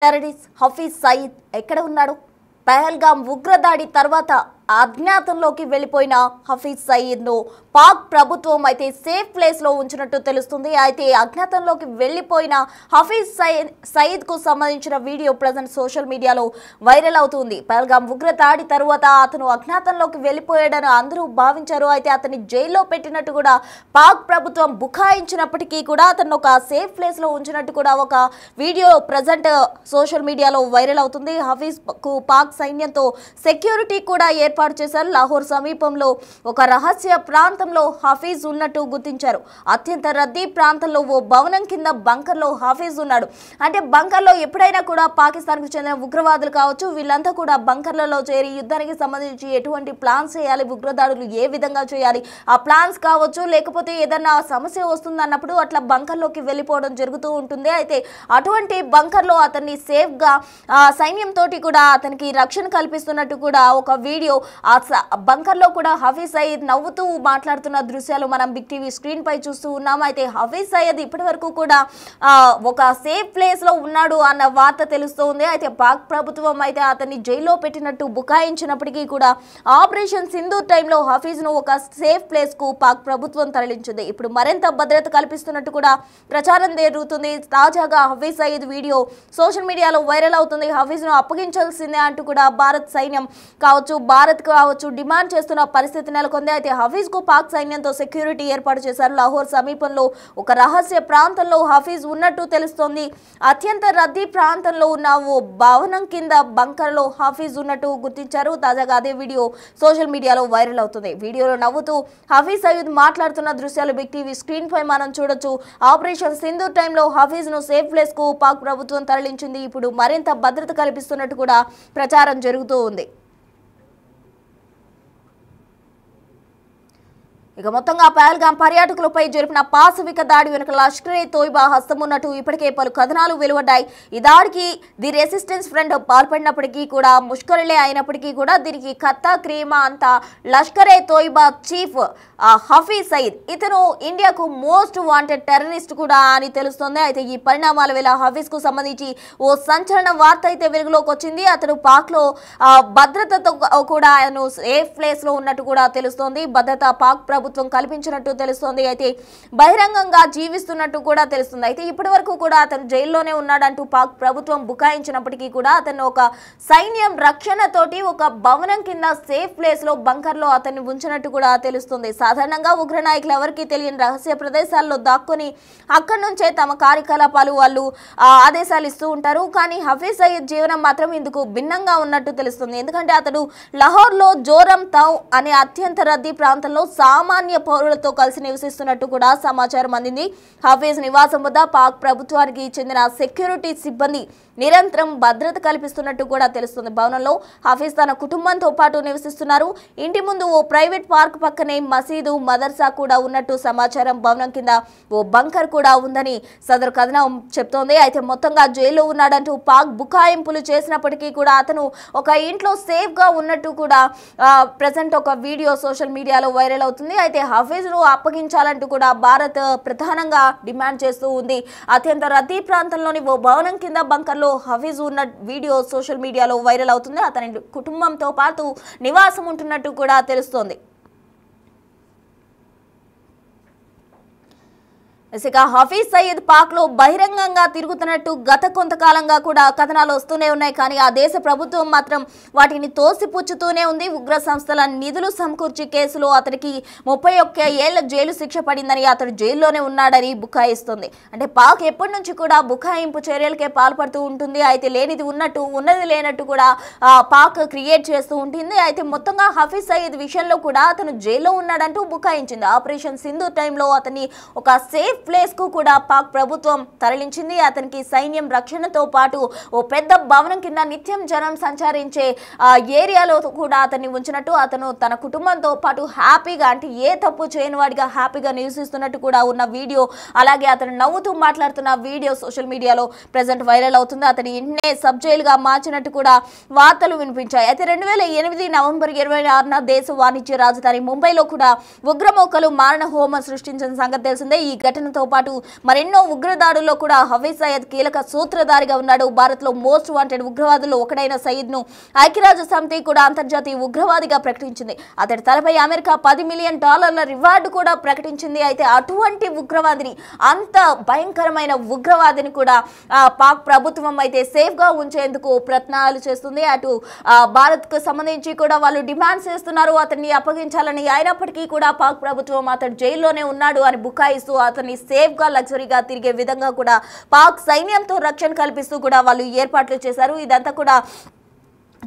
Terrorist Hafiz Saeed ఎక్కడ ఉన్నాడు? పహల్గాం ఉగ్రదాడి తర్వాత అజ్ఞాతంలోకి వెళ్లిపోయిన హఫీజ్ సయీద్ ను పాక్ ప్రభుత్వం అయితే సేఫ్ ప్లేస్ లో ఉంచినట్టు తెలుస్తుంది. అయితే అజ్ఞాతంలోకి వెళ్లిపోయిన హఫీజ్ సయీద్ కు సంబంధించిన వీడియో ప్రజెంట్ సోషల్ మీడియాలో వైరల్ అవుతుంది. పహల్గాం ఉగ్రదాడి తర్వాత అతను అజ్ఞాతంలోకి వెళ్లిపోయాడని అందరూ భావించారు. అయితే అతన్ని జైల్లో పెట్టినట్టు కూడా పాక్ ప్రభుత్వం బుకాయించినప్పటికీ కూడా అతను ఒక సేఫ్ ప్లేస్ లో ఉంచినట్టు కూడా ఒక వీడియో ప్రజెంట్ సోషల్ మీడియాలో వైరల్ అవుతుంది. హఫీజ్ కు పాక్ సైన్యంతో సెక్యూరిటీ కూడా ఏర్పాటు చేశారు. లాహోర్ సమీపంలో ఒక రహస్య ప్రాంతంలో హఫీజ్ ఉన్నట్టు గుర్తించారు. అత్యంత రద్దీ ప్రాంతంలో ఓ భవనం కింద బంకర్లో హఫీజ్ ఉన్నాడు. అంటే బంకర్లో ఎప్పుడైనా కూడా పాకిస్తాన్కు చెందిన ఉగ్రవాదులు కావచ్చు, వీళ్ళంతా కూడా బంకర్లలో చేరి యుద్ధానికి సంబంధించి ఎటువంటి ప్లాన్స్ చేయాలి, ఉగ్రదాడులు ఏ విధంగా చేయాలి, ఆ ప్లాన్స్ కావచ్చు, లేకపోతే ఏదన్నా సమస్య వస్తుంది అన్నప్పుడు అట్లా బంకర్లోకి వెళ్ళిపోవడం జరుగుతూ ఉంటుంది. అయితే అటువంటి బంకర్లో అతన్ని సేఫ్గా సైన్యంతో కూడా అతనికి రక్షణ కల్పిస్తున్నట్టు కూడా ఒక వీడియో ఆ బంకర్లో కూడా హఫీజ్ సయీద్ నవ్వుతూ మాట్లాడుతున్న దృశ్యాలు మనం బిగ్ టీవీ స్క్రీన్ పై చూస్తూ ఉన్నాం. అయితే హఫీజ్ సయీద్ ఇప్పటి వరకు కూడా ఒక సేఫ్ ప్లేస్ లో ఉన్నాడు అన్న వార్త తెలుస్తోంది. అయితే పాక్ ప్రభుత్వం అయితే అతన్ని జైల్లో పెట్టినట్టు బుకాయించినప్పటికీ కూడా ఆపరేషన్ సింధూర్ టైంలో హఫీజ్ ను ఒక సేఫ్ ప్లేస్ కు పాక్ ప్రభుత్వం తరలించింది. ఇప్పుడు మరింత భద్రత కల్పిస్తున్నట్టు కూడా ప్రచారం జరుగుతుంది. తాజాగా హఫీజ్ సయీద్ వీడియో సోషల్ మీడియాలో వైరల్ అవుతుంది. హఫీజ్ ను అప్పగించాల్సిందే అంటూ కూడా భారత్ సైన్యం కావచ్చు డిమాండ్ చేస్తున్న పరిస్థితి నెలకొంది. అయితే హఫీజ్ కు పాక్ సైన్యంతో సెక్యూరిటీ ఏర్పాటు చేశారు. లాహోర్ సమీపంలో ఒక రహస్య ప్రాంతంలో హఫీజ్ ఉన్నట్టు తెలుస్తోంది. అత్యంత రద్దీ ప్రాంతంలో ఉన్న ఓ భవనం కింద బంకర్ లో హఫీజ్ ఉన్నట్టు గుర్తించారు. తాజాగా అదే వీడియో సోషల్ మీడియాలో వైరల్ అవుతుంది. వీడియోలో నవ్వుతూ హఫీజ్ సయీద్ మాట్లాడుతున్న దృశ్యాలు బిగ్ టీవీ స్క్రీన్ పై మనం చూడొచ్చు. ఆపరేషన్ సింధూర్ టైంలో హఫీజ్ ను సేఫ్ ప్లేస్ కు పాక్ ప్రభుత్వం తరలించింది. ఇప్పుడు మరింత భద్రత కల్పిస్తున్నట్టు కూడా ప్రచారం జరుగుతూ ఉంది. ఇక మొత్తంగా పహల్గాం పర్యాటకులపై జరిపిన పాశవిక దాడి వెనుక లష్కర్ ఏ తోయిబా హస్తం ఉన్నట్టు ఇప్పటికే పలు కథనాలు వెలువడ్డాయి. ఈ దాడికి ది రెసిస్టెన్స్ ఫ్రంట్ పాల్పడినప్పటికీ కూడా ముష్కరులే అయినప్పటికీ కూడా దీనికి కత్తా క్రీమా అంతా లష్కర్ ఏ తోయిబా చీఫ్ హఫీజ్ సయీద్. ఇతను ఇండియాకు మోస్ట్ వాంటెడ్ టెర్రరిస్ట్ కూడా అని తెలుస్తోంది. అయితే ఈ పరిణామాల వేళ హఫీజ్ కు సంబంధించి ఓ సంచలన వార్త అయితే వెలుగులోకి వచ్చింది. అతను పాక్ లో భద్రతతో కూడా ఆయన సేఫ్ ప్లేస్ లో ఉన్నట్టు కూడా తెలుస్తోంది. భద్రత పాక్ ప్రభుత్వం కల్పించినట్టు తెలుస్తోంది. అయితే బహిరంగంగా జీవిస్తున్నట్టు కూడా తెలుస్తుంది. అయితే ఇప్పటి వరకు కూడా అతను జైల్లోనే ఉన్నాడంటూ పాక్ ప్రభుత్వం బుకాయించినప్పటికీ కూడా అతను ఒక సైన్యం రక్షణతోటి ఒక భవనం కింద సేఫ్ ప్లేస్ లో బంకర్ లో అతన్ని ఉంచినట్టు కూడా తెలుస్తుంది. సాధారణంగా ఉగ్ర నాయకులు ఎవరికి తెలియని రహస్య ప్రదేశాల్లో దాక్కుని అక్కడి నుంచే తమ కార్యకలాపాలు వాళ్ళు ఆదేశాలు ఇస్తూ ఉంటారు. కానీ హఫీజ్ సయీద్ జీవనం మాత్రం ఇందుకు భిన్నంగా ఉన్నట్టు తెలుస్తుంది. ఎందుకంటే అతడు లాహోర్ లో జోరం తౌ అనే అత్యంత రద్దీ ప్రాంతంలో సామాన్య పౌరులతో కలిసి నివసిస్తున్నట్టు కూడా సమాచారం అందింది. హఫీజ్ నివాసం వద్ద పాక్ ప్రభుత్వానికి చెందిన సెక్యూరిటీ సిబ్బంది నిరంతరం భద్రత కల్పిస్తున్నట్టు కూడా తెలుస్తుంది. భవనంలో హఫీజ్ తన కుటుంబంతో పాటు నివసిస్తున్నారు. ఇంటి ముందు ఓ ప్రైవేట్ పార్క్ పక్కనే మసీదు, మదర్సా కూడా ఉన్నట్టు సమాచారం. భవనం కింద ఓ బంకర్ కూడా ఉందని సదరు కథనం చెప్తోంది. అయితే మొత్తంగా జైల్లో ఉన్నాడంటూ పాక్ బుకాయింపులు చేసినప్పటికీ కూడా అతను ఒక ఇంట్లో సేఫ్ గా ఉన్నట్టు కూడా ప్రెసెంట్ ఒక వీడియో సోషల్ మీడియాలో వైరల్ అవుతుంది. అయితే హఫీజ్ ను అప్పగించాలంటూ కూడా భారత్ ప్రధానంగా డిమాండ్ చేస్తూ ఉంది. అత్యంత రద్దీ ప్రాంతంలోని ఓ భవనం కింద బంకర్ హఫీజ్ ఉన్న వీడియో సోషల్ మీడియాలో వైరల్ అవుతుంది. అతని కుటుంబంతో పాటు నివాసం ఉంటున్నట్టు కూడా తెలుస్తోంది. ఇక హఫీజ్ సయీద్ పాక్ లో బహిరంగంగా తిరుగుతున్నట్టు గత కొంతకాలంగా కూడా కథనాలు వస్తూనే ఉన్నాయి. కానీ ఆ దేశ ప్రభుత్వం మాత్రం వాటిని తోసిపుచ్చుతూనే ఉంది. ఉగ్ర సంస్థల నిధులు సమకూర్చి కేసులో అతనికి 31 ఏళ్ల జైలు శిక్ష పడిందని, అతడు జైల్లోనే ఉన్నాడని బుకాయిస్తుంది. అంటే పాక్ ఎప్పటి నుంచి కూడా బుకాయింపు చర్యలకే పాల్పడుతూ ఉంటుంది. అయితే లేనిది ఉన్నట్టు, ఉన్నది లేనట్టు కూడా పాక్ క్రియేట్ చేస్తూ ఉంటుంది. అయితే మొత్తంగా హఫీజ్ సయీద్ విషయంలో కూడా అతను జైల్లో ఉన్నాడంటూ బుకాయించింది. ఆపరేషన్ సింధూర్ టైంలో అతన్ని ఒక సేఫ్ ప్లేస్ కు కూడా పాక్ ప్రభుత్వం తరలించింది. అతనికి సైన్యం రక్షణతో పాటు ఓ పెద్ద భవనం కింద నిత్యం జనం సంచరించే ఏరియాలో కూడా అతన్ని ఉంచినట్టు, అతను తన కుటుంబంతో పాటు హ్యాపీగా, అంటే ఏ తప్పు చేయని వాడిగా హ్యాపీగా నివసిస్తున్నట్టు కూడా ఉన్న వీడియో, అలాగే అతను నవ్వుతూ మాట్లాడుతున్న వీడియో సోషల్ మీడియాలో ప్రెజెంట్ వైరల్ అవుతుంది. అతని ఇంటినే సబ్ జైలుగా మార్చినట్టు కూడా వార్తలు వినిపించాయి. అయితే 2008 నవంబర్ 26న దేశ వాణిజ్య రాజధాని ముంబైలో కూడా ఉగ్రమూకలు మారణ హోమం సృష్టించిన సంగతి తెలిసిందే. ఈ ఘటన దాడులతో పాటు మరెన్నో ఉగ్రదాడుల్లో కూడా హఫీజ్ సయీద్ కీలక సూత్రధారిగా ఉన్నాడు. భారత్ లో మోస్ట్ వాంటెడ్ ఉగ్రవాదుల్లో ఒకడైన సయీద్ ను ఐక్యరాజ్య సమితి కూడా అంతర్జాతీయ ఉగ్రవాదిగా ప్రకటించింది. అతడి తలపై అమెరికా $10 మిలియన్ రివార్డు కూడా ప్రకటించింది. అయితే అటువంటి ఉగ్రవాదిని, అంత భయంకరమైన ఉగ్రవాదిని కూడా పాక్ ప్రభుత్వం అయితే సేఫ్ గా ఉంచేందుకు ప్రయత్నాలు చేస్తుంది. అటు భారత్ కు సంబంధించి కూడా వాళ్ళు డిమాండ్స్ చేస్తున్నారు అతన్ని అప్పగించాలని. అయినప్పటికీ కూడా పాక్ ప్రభుత్వం అతడు జైల్లోనే ఉన్నాడు అని బుకాయిస్తూ అతన్ని సేఫ్ గా లగ్జరీగా తిరిగే విధంగా కూడా పాక్ సైన్యంతో రక్షణ కల్పిస్తూ కూడా వాళ్ళు ఏర్పాట్లు చేశారు. ఇదంతా కూడా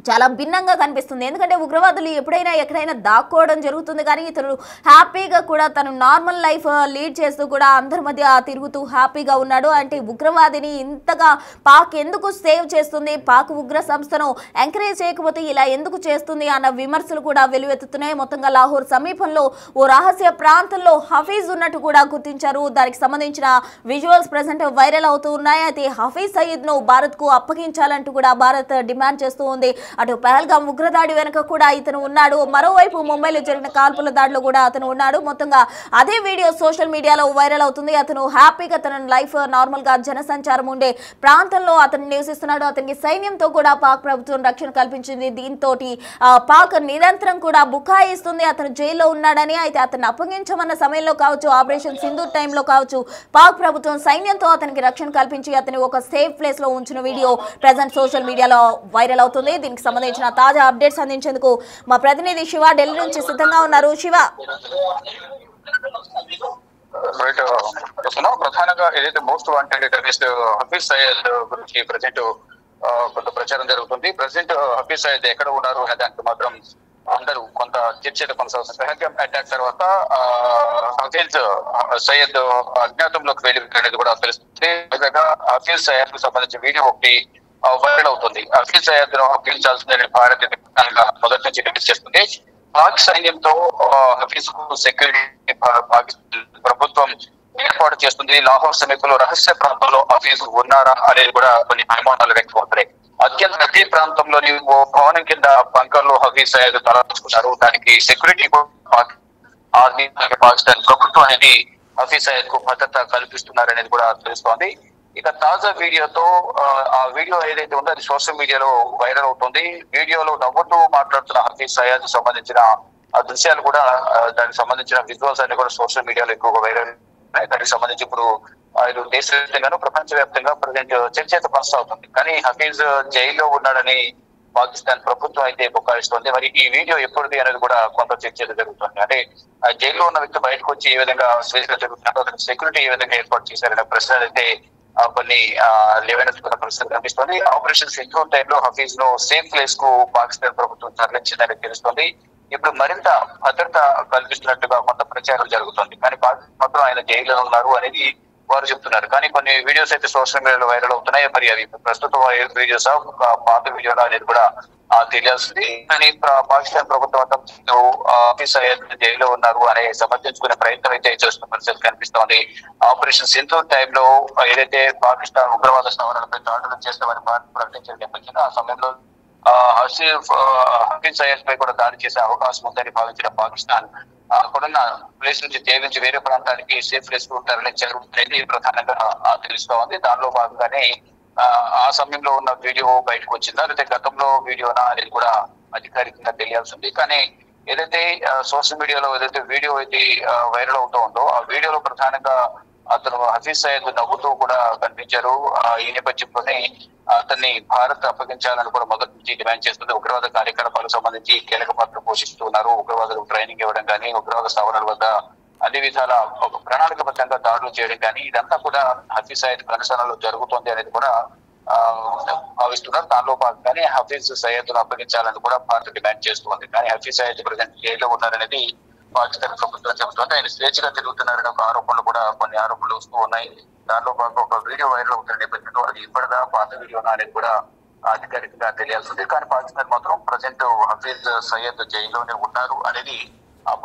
చాలా భిన్నంగా కనిపిస్తుంది. ఎందుకంటే ఉగ్రవాదులు ఎప్పుడైనా ఎక్కడైనా దాక్కోవడం జరుగుతుంది, కానీ ఇతను హ్యాపీగా కూడా తను నార్మల్ లైఫ్ లీడ్ చేస్తూ కూడా అందరి మధ్య తిరుగుతూ హ్యాపీగా ఉన్నాడు. అంటే ఉగ్రవాదిని ఇంతగా పాక్ ఎందుకు సేవ్ చేస్తుంది, పాక్ ఉగ్ర సంస్థను ఎంకరేజ్ చేయకపోతే ఇలా ఎందుకు చేస్తుంది అన్న విమర్శలు కూడా వెలువెత్తుతున్నాయి. మొత్తంగా లాహోర్ సమీపంలో ఓ రహస్య ప్రాంతంలో హఫీజ్ ఉన్నట్టు కూడా గుర్తించారు. దానికి సంబంధించిన విజువల్స్ ప్రజెంట్ వైరల్ అవుతూ ఉన్నాయి. అయితే హఫీజ్ సయీద్ ను భారత్ కు అప్పగించాలంటూ కూడా భారత్ డిమాండ్ చేస్తూ ఉంది. అటు పహల్గాం ఉగ్రదాడి వెనుక కూడా ఇతను ఉన్నాడు. మరోవైపు ముంబైలో జరిగిన కాల్పుల దాడిలో కూడా అతను ఉన్నాడు. మొత్తంగా అదే వీడియో సోషల్ మీడియాలో వైరల్ అవుతుంది. అతను హ్యాపీగా తన లైఫ్ నార్మల్ గా జనసంచారం ఉండే ప్రాంతంలో అతను నివసిస్తున్నాడు. అతనికి సైన్యంతో కూడా పాక్ ప్రభుత్వం రక్షణ కల్పించింది. దీంతో పాక్ నిరంతరం కూడా బుకాయిస్తుంది అతను జైల్లో ఉన్నాడని. అయితే అతన్ని అప్పగించమన్న సమయంలో కావచ్చు, ఆపరేషన్ సింధూర్ టైంలో కావచ్చు, పాక్ ప్రభుత్వం సైన్యంతో అతనికి రక్షణ కల్పించి అతని ఒక సేఫ్ ప్లేస్ లో ఉంచిన వీడియో ప్రజెంట్ సోషల్ మీడియాలో వైరల్ అవుతుంది. దీనికి సంబంధించిన తాజా అప్డేట్స్ అందించేందుకు మా ప్రతినిధి శివ ఢిల్లీ నుంచి సిద్ధంగా ఉన్నారు. శివ, ప్రధానంగా ఏదైతే most wanted terrorist Hafiz Saeed గురించి ప్రజెంట్ కొంత ప్రచారం జరుగుతుంది. ప్రజెంట్ హఫీజ్ సయీద్ ఎక్కడ ఉన్నారు అనే దానికి మాత్రం అందరూ కొంత చర్చ కొనసాగుతుంది. పెహల్గాం అటాక్ తర్వాత హఫీజ్ సయీద్ అజ్ఞాతంలోకి వెళ్ళి అనేది కూడా తెలుస్తుంది. హఫీజ్ సయీద్ కు సంబంధించిన వీడియో ఒకటి వైరల్ అవుతుంది. హఫీజ్ సయీద్ ను అప్పగించాల్సిందని భారత్ మొదటి నుంచి రిలీజ్ చేస్తుంది. పాక్ సైన్యంతో హఫీజ్ కు సెక్యూరిటీ పాకిస్తాన్ ప్రభుత్వం ఏర్పాటు చేస్తుంది. లాహోర్ సమీపంలో రహస్య ప్రాంతంలో హఫీజ్ ఉన్నారా అనేది కూడా కొన్ని అనుమానాలు వ్యక్తమవుతున్నాయి. అత్యంత నదీ ప్రాంతంలోని ఓ భవనం కింద బంకర్ లో హఫీజ్ సయీద్ తలచుకున్నారు. దానికి సెక్యూరిటీ ఆర్మీ పాకిస్తాన్ ప్రభుత్వం అనేది హఫీజ్ సయీద్ కు భద్రత కల్పిస్తున్నారనేది కూడా తెలుస్తోంది. ఇక తాజా వీడియోతో ఆ వీడియో ఏదైతే ఉందో అది సోషల్ మీడియాలో వైరల్ అవుతుంది. వీడియోలో నవ్వుతూ మాట్లాడుతున్న హఫీజ్ సయీద్ సంబంధించిన ఆ దృశ్యాలు కూడా, దానికి సంబంధించిన విజువల్స్ అన్ని కూడా సోషల్ మీడియాలో ఎక్కువగా వైరల్ ఉన్నాయి. దానికి సంబంధించి ఇప్పుడు ఆయన దేశవ్యాప్తంగాను ప్రపంచ వ్యాప్తంగా ప్రజెంట్ చర్చ అయితే కొనసాగుతుంది. కానీ హఫీజ్ జైల్లో ఉన్నాడని పాకిస్తాన్ ప్రభుత్వం అయితే బుకాయిస్తోంది. మరి ఈ వీడియో ఎప్పటిది అనేది కూడా కొంత చర్చ జరుగుతుంది. అంటే జైల్లో ఉన్న వ్యక్తి బయటకు వచ్చి ఏ విధంగా స్వేచ్ఛగా జరుగుతుందో అతనికి సెక్యూరిటీ ఏ విధంగా ఏర్పాటు చేశారనే ప్రశ్నలు అయితే కొన్ని లేవనెత్తుకున్న పరిస్థితి కనిపిస్తోంది. ఆపరేషన్ సింధూర్ టైంలో హఫీజ్ ను సేఫ్ ప్లేస్ కు పాకిస్తాన్ ప్రభుత్వం తరలించిందని తెలుస్తోంది. ఇప్పుడు మరింత భద్రత కల్పిస్తున్నట్టుగా కొంత ప్రచారం జరుగుతుంది. కానీ పాకిస్తాన్ మాత్రం ఆయన జైల్లో ఉన్నారు అనేది వారు చెప్తున్నారు. కానీ కొన్ని వీడియోస్ అయితే సోషల్ మీడియాలో వైరల్ అవుతున్నాయి. మరి అవి ప్రస్తుతం వీడియోస్ పాత వీడియోలు అనేది కూడా తెలియాల్సింది. కానీ పాకిస్తాన్ ప్రభుత్వం హఫీజ్ సయీద్ జైల్లో ఉన్నారు అనే సమర్థించుకునే ప్రయత్నం అయితే చేస్తున్న పరిస్థితి కనిపిస్తోంది. ఆపరేషన్ సింధూర్ టైంలో ఏదైతే పాకిస్తాన్ ఉగ్రవాద స్థావరాలపై దాడులు చేస్తామని భారత్ ప్రకటించిన నేపథ్యంలో ఆ సమయంలో హఫీజ్ సయీద్ పై కూడా దాడి చేసే అవకాశం ఉందని భావించిన పాకిస్తాన్ అక్కడున్న ప్లేస్ నుంచి తేలించి వేరే ప్రాంతానికి సేఫ్ ప్లేస్ కు తరలించారు అనేది ప్రధానంగా తెలుస్తోంది. దానిలో భాగంగానే ఆ సమయంలో ఉన్న వీడియో బయటకు వచ్చిందా లేకపోతే గతంలో వీడియోనా అనేది కూడా అధికారికంగా తెలియాల్సింది. కానీ ఏదైతే సోషల్ మీడియాలో ఏదైతే వీడియో అయితే వైరల్ అవుతూ ఉందో ఆ వీడియోలో ప్రధానంగా అతను హఫీజ్ సయీద్ నవ్వుతూ కూడా కనిపించారు. ఈ నేపథ్యంలోనే అతన్ని భారత్ అప్పగించాలని కూడా మొదటి నుంచి డిమాండ్ చేస్తుంది. ఉగ్రవాద కార్యకలాపాలకు సంబంధించి కీలక పాత్ర పోషిస్తున్నారు. ఉగ్రవాదులకు ట్రైనింగ్ ఇవ్వడం కానీ, ఉగ్రవాద స్థావరాల వద్ద అన్ని విధాల ప్రణాళికబద్ధంగా దాడులు చేయడం కానీ ఇదంతా కూడా హఫీజ్ సయీద్ కనుసరణలో జరుగుతుంది అనేది కూడా భావిస్తున్నారు. దానిలో భాగంగానే హఫీజ్ సయీద్ ను అప్పగించాలని కూడా భారత్ డిమాండ్ చేస్తుంది. కానీ హఫీజ్ సయీద్ ప్రజెంట్ జైల్లో ఉన్నారనేది పాకిస్తాన్ ప్రభుత్వం చెబుతోంది. ఆయన స్వేచ్ఛగా తిరుగుతున్నారనే ఒక ఆరోపణలు కూడా కొన్ని ఆరోపణలు వస్తూ ఉన్నాయి. దానిలో భాగంగా ఒక వీడియో వైరల్ అవుతున్న నేపథ్యంలో అది ఇప్పటిదా పాత వీడియోనా అనేది కూడా అధికారికంగా తెలియాల్సింది. కానీ పాకిస్తాన్ మాత్రం ప్రజెంట్ హఫీజ్ సయీద్ జైల్లోనే ఉన్నారు అనేది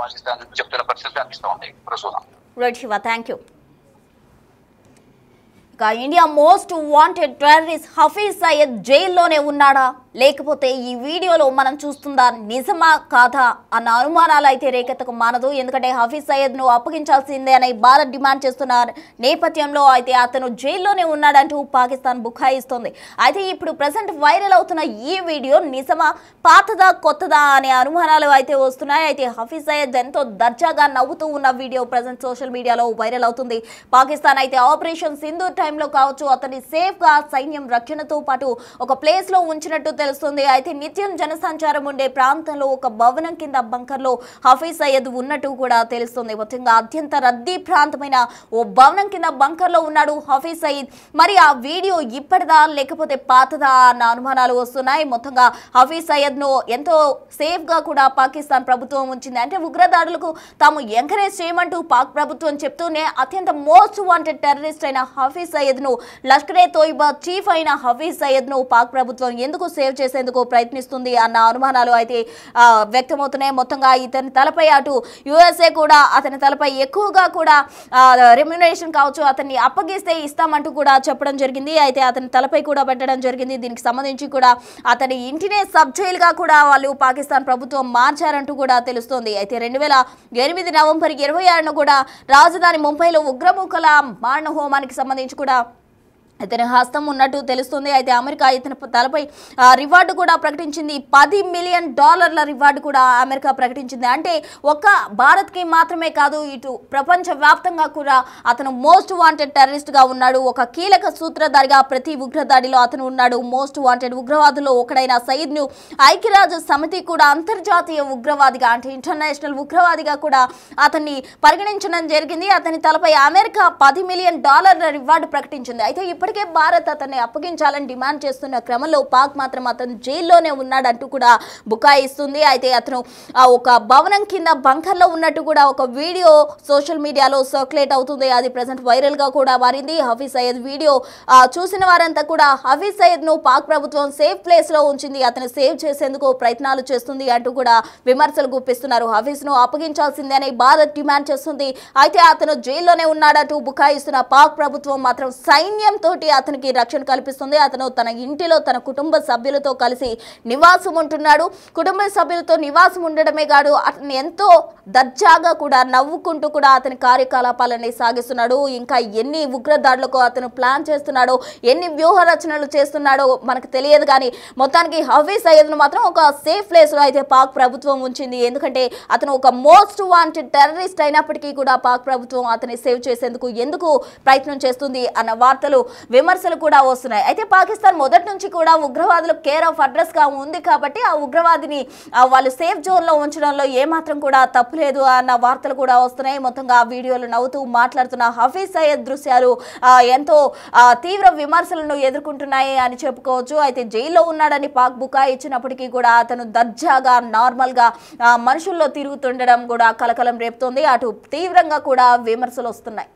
పాకిస్తాన్ చెప్తున్న పరిస్థితి కనిపిస్తూ ఉంది. ప్రస్తుతం రైట్ శివ, థ్యాంక్ యూ. ఇక India most wanted terrorist Hafiz Saeed జైల్లోనే ఉన్నాడా, లేకపోతే ఈ వీడియోలో మనం చూస్తుందా నిజమా కాదా అన్న అనుమానాలు అయితే రేకెత్తకు మానదు. ఎందుకంటే హఫీజ్ సయీద్ ను అప్పగించాల్సిందే అని భారత్ డిమాండ్ చేస్తున్న నేపథ్యంలో అయితే అతను జైల్లోనే ఉన్నాడంటూ పాకిస్తాన్ బుకాయిస్తోంది. అయితే ఇప్పుడు ప్రజెంట్ వైరల్ అవుతున్న ఈ వీడియో నిజమా, పాతదా, కొత్తదా అనే అనుమానాలు అయితే వస్తున్నాయి. అయితే హఫీజ్ సయీద్ ఎంతో దర్జాగా నవ్వుతూ ఉన్న వీడియో ప్రజెంట్ సోషల్ మీడియాలో వైరల్ అవుతుంది. పాకిస్తాన్ అయితే ఆపరేషన్ సింధూర్ టైంలో కావచ్చు అతన్ని సేఫ్ గా సైన్యం రక్షణతో పాటు ఒక ప్లేస్ లో ఉంచినట్టు తెలుస్తుంది. అయితే నిత్యం జనసంచారం ఉండే ప్రాంతంలో ఒక భవనం కింద బంకర్ లో హఫీజ్ సయీద్ ఉన్నట్టు కూడా తెలుస్తుంది. మొత్తంగా అత్యంత రద్దీ ప్రాంతమైన ఓ భవనం కింద బంకర్ లో ఉన్నాడు హఫీజ్ సయీద్. మరి ఆ వీడియో ఇప్పటిదా లేకపోతే పాతదా అన్న అనుమానాలు వస్తున్నాయి. మొత్తంగా హఫీజ్ సయీద్ ను ఎంతో సేఫ్ గా కూడా పాకిస్తాన్ ప్రభుత్వం ఉంచింది. అంటే ఉగ్రదాడులకు తాము ఎంకరేజ్ చేయమంటూ పాక్ ప్రభుత్వం చెప్తూనే అత్యంత మోస్ట్ వాంటెడ్ టెర్రరిస్ట్ అయిన హఫీజ్ సయీద్ ను, లష్కరే తోయిబా చీఫ్ అయిన హఫీజ్ సయీద్ ను పాక్ ప్రభుత్వం ఎందుకు సేవ్ చేసేందుకు ప్రయత్నిస్తుంది అన్న అనుమానాలు అయితే వ్యక్తమవుతున్నాయి. మొత్తంగా ఇతని తలపై అటు యుఎస్ఏ కూడా అతని తలపై ఎక్కువగా కూడా రెమ్యునరేషన్ కావచ్చు అతన్ని అప్పగిస్తే ఇస్తామంటూ కూడా చెప్పడం జరిగింది. అయితే అతని తలపై కూడా పెట్టడం జరిగింది. దీనికి సంబంధించి కూడా అతని ఇంటినే సబ్ జైల్ గా కూడా వాళ్ళు పాకిస్తాన్ ప్రభుత్వం మార్చారంటూ కూడా తెలుస్తోంది. అయితే 2008 నవంబర్ 26న కూడా రాజధాని ముంబైలో ఉగ్రమూకల మారణ హోమానికి సంబంధించి కూడా ఇతని హస్తం ఉన్నట్టు తెలుస్తుంది. అయితే అమెరికా ఇతని తలపై రివార్డు కూడా ప్రకటించింది. $10 మిలియన్ రివార్డు కూడా అమెరికా ప్రకటించింది. అంటే ఒక్క భారత్కి మాత్రమే కాదు, ఇటు ప్రపంచ వ్యాప్తంగా కూడా అతను మోస్ట్ వాంటెడ్ టెర్రరిస్ట్ గా ఉన్నాడు. ఒక కీలక సూత్రధారిగా ప్రతి ఉగ్రదాడిలో అతను ఉన్నాడు. మోస్ట్ వాంటెడ్ ఉగ్రవాదుల్లో ఒకడైన సయీద్ ను ఐక్యరాజ్య సమితి కూడా అంతర్జాతీయ ఉగ్రవాదిగా అంటే ఇంటర్నేషనల్ ఉగ్రవాదిగా కూడా అతన్ని పరిగణించడం జరిగింది. అతని తలపై అమెరికా $10 మిలియన్ రివార్డు ప్రకటించింది. అయితే ఇప్పటికే భారత్ అతన్ని అప్పగించాలని డిమాండ్ చేస్తున్న క్రమంలో పాక్ మాత్రం అతను జైల్లోనే ఉన్నాడంటూ కూడా బుకాయిస్తుంది. అయితే అతను ఒక భవనం కింద బంకర్ లో ఉన్నట్టు కూడా ఒక వీడియో సోషల్ మీడియాలో సర్క్యులేట్ అవుతుంది. అది ప్రెసెంట్ వైరల్ గా కూడా మారింది. హఫీజ్ సయీద్ వీడియో చూసిన వారంతా కూడా హఫీజ్ సయీద్ ను పాక్ ప్రభుత్వం సేఫ్ ప్లేస్ లో ఉంచింది, అతను సేవ్ చేసేందుకు ప్రయత్నాలు చేస్తుంది అంటూ కూడా విమర్శలు గుప్పిస్తున్నారు. హఫీజ్ ను అప్పగించాల్సిందే అని భారత్ డిమాండ్ చేస్తుంది. అయితే అతను జైల్లోనే ఉన్నాడంటూ బుకాయిస్తున్న పాక్ ప్రభుత్వం మాత్రం సైన్యంతో అతనికి రక్షణ కల్పిస్తుంది. అతను తన ఇంటిలో తన కుటుంబ సభ్యులతో కలిసి నివాసం ఉంటున్నాడు. కుటుంబ సభ్యులతో నివాసం ఉండడమే కాదు అతను ఎంతో దర్జాగా కూడా నవ్వుకుంటూ కూడా అతని కార్యకలాపాలని సాగిస్తున్నాడు. ఇంకా ఎన్ని ఉగ్రదాడులకు అతను ప్లాన్ చేస్తున్నాడో, ఎన్ని వ్యూహ రచనలు చేస్తున్నాడో మనకు తెలియదు. కానీ మొత్తానికి హఫీజ్ సయీద్ ను మాత్రం ఒక సేఫ్ ప్లేస్ లో అయితే పాక్ ప్రభుత్వం ఉంచింది. ఎందుకంటే అతను ఒక మోస్ట్ వాంటెడ్ టెర్రరిస్ట్ అయినప్పటికీ కూడా పాక్ ప్రభుత్వం అతన్ని సేవ్ చేసేందుకు ఎందుకు ప్రయత్నం చేస్తుంది అన్న వార్తలు విమర్శలు కూడా వస్తున్నాయి. అయితే పాకిస్తాన్ మొదటి నుంచి కూడా ఉగ్రవాదులు కేర్ ఆఫ్ అడ్రస్ గా ఉంది కాబట్టి ఆ ఉగ్రవాదిని వాళ్ళు సేఫ్ జోన్ లో ఉంచడంలో ఏమాత్రం కూడా తప్పులేదు అన్న వార్తలు కూడా వస్తున్నాయి. మొత్తంగా ఆ వీడియోలు నవ్వుతూ మాట్లాడుతున్న హఫీజ్ సయీద్ దృశ్యాలు ఎంతో తీవ్ర విమర్శలను ఎదుర్కొంటున్నాయి అని చెప్పుకోవచ్చు. అయితే జైల్లో ఉన్నాడని పాక్ బుకాయి ఇచ్చినప్పటికీ కూడా అతను దర్జాగా నార్మల్ గా మనుషుల్లో తిరుగుతుండడం కూడా కలకలం రేపుతోంది. అటు తీవ్రంగా కూడా విమర్శలు వస్తున్నాయి.